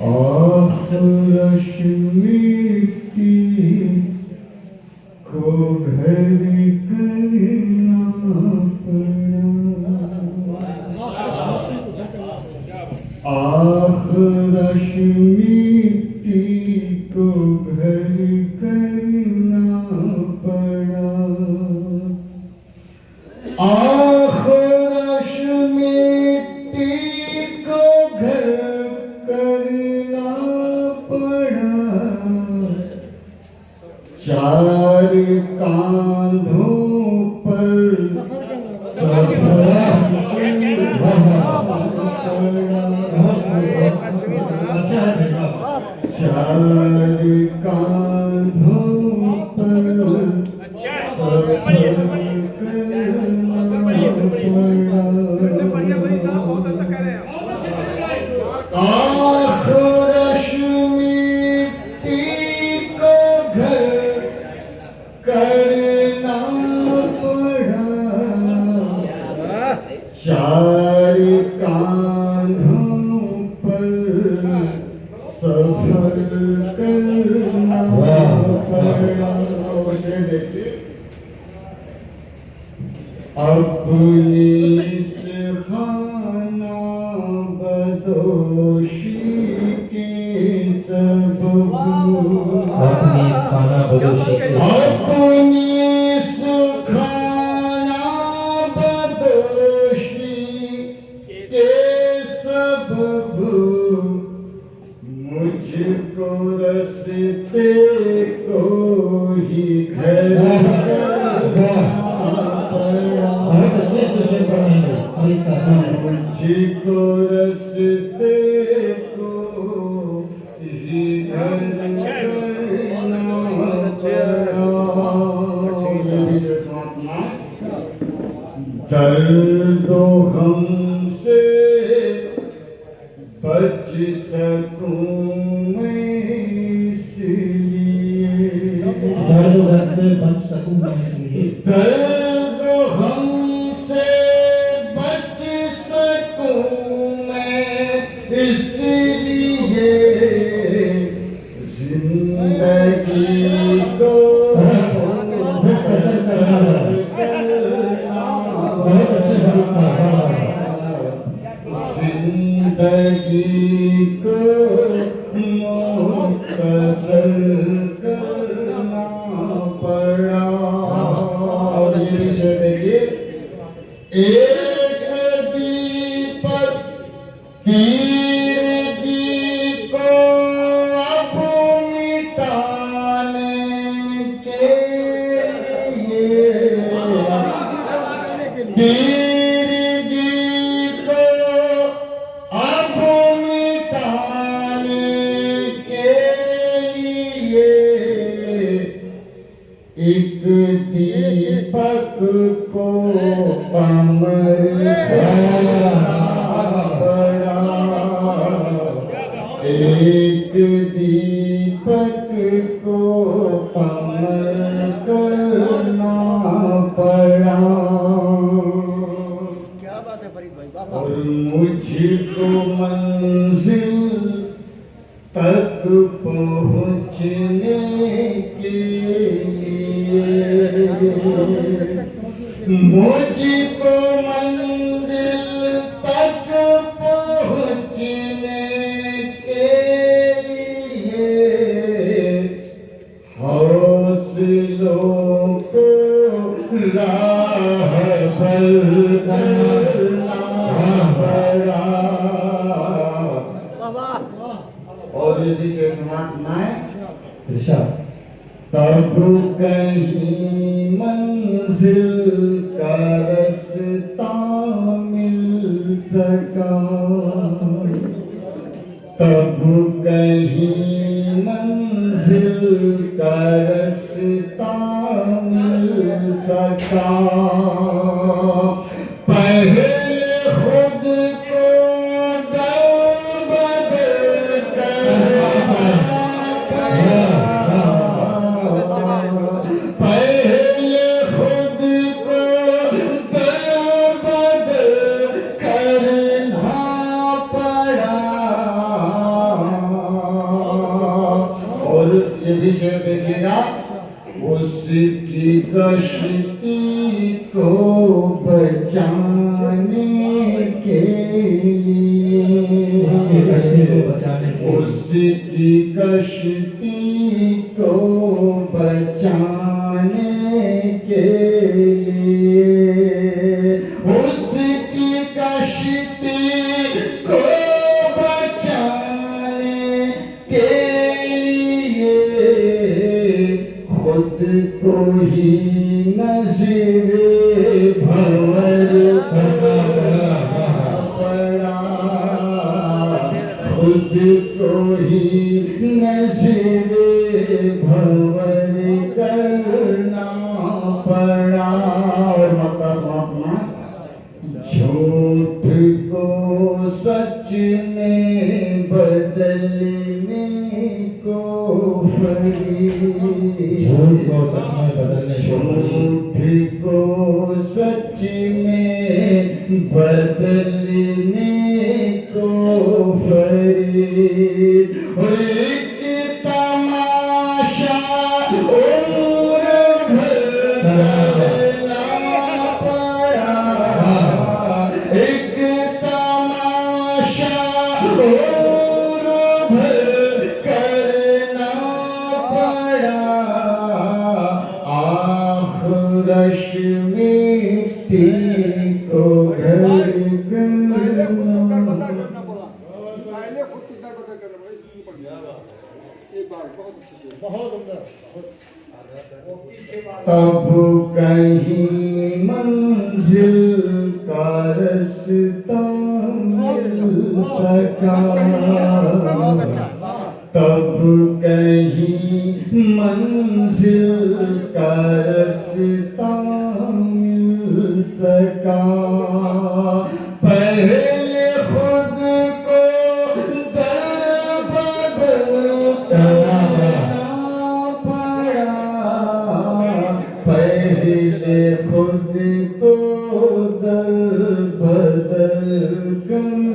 आखरश मिट्टी को घर करना पड़ा। आखरश मिट्टी को घर करना पड़ा। आखरश मिट्टी को घर करना पड़ा। चार कांधों पर चार कांधों पर आखरश मिट्टी को घर करना पड़ा। चार कांधों पर सफर करना पड़ा। अपनी खाना बदोशी के सबब अपनी खाना बदोशी के सबब मुझको रस्ते को ही घर मुझको रस्ते को ही घर दर्दो गम से बच सकूं मैं इसलिए। दर्दो गम से बच सकूं मैं इसलिए। दर्दो गम से बच सकूं मैं इसलिए। जिंदगी को जिंदगी को मुख्तसर करना पड़ा। और एक दीपक तीरगी को अब मिटाने के लिए एक दीपक को कमर पड़ा। एक दीपक को कमर करना पड़ा। क्या बात है फरीद भाई। और मुझको मंजिल तक पहुँचने के मुझको मंजिल तक पहुँचने के लिए हौसलों को राहबर करना पड़ा। और यदि से सुनाए तब कहीं मंजिल का रास्ता मिल सका। तब कहीं मंजिल का रास्ता मिल सका। पहले खुद को उसकी गश्ती को बचाने के लिए, उसकी गश्ती को बचाने के लिए, उसकी गश्ती को बचाने के लिए खुद को ही नज़ीरे भंवर करना पड़ा, खुद को ही नज़ीरे भंवर करना पड़ा। और मतलब झूठ को सच में बदलने को झूठ को सच में बदलने, झूठ को सच में बदलने को फरीद। एक तमाशा उम्र भर करना पड़ा, एक तमाशा उम्र भर करना पड़ा, आखिरश मिट्टी को घर तब कहीं मंजिल का रास्ता मिल सका, तब कहीं मंजिल का रास्ता मिल सका। पहले खुद को दर बदर करना पड़ा, पहले खुद को दर बदर करना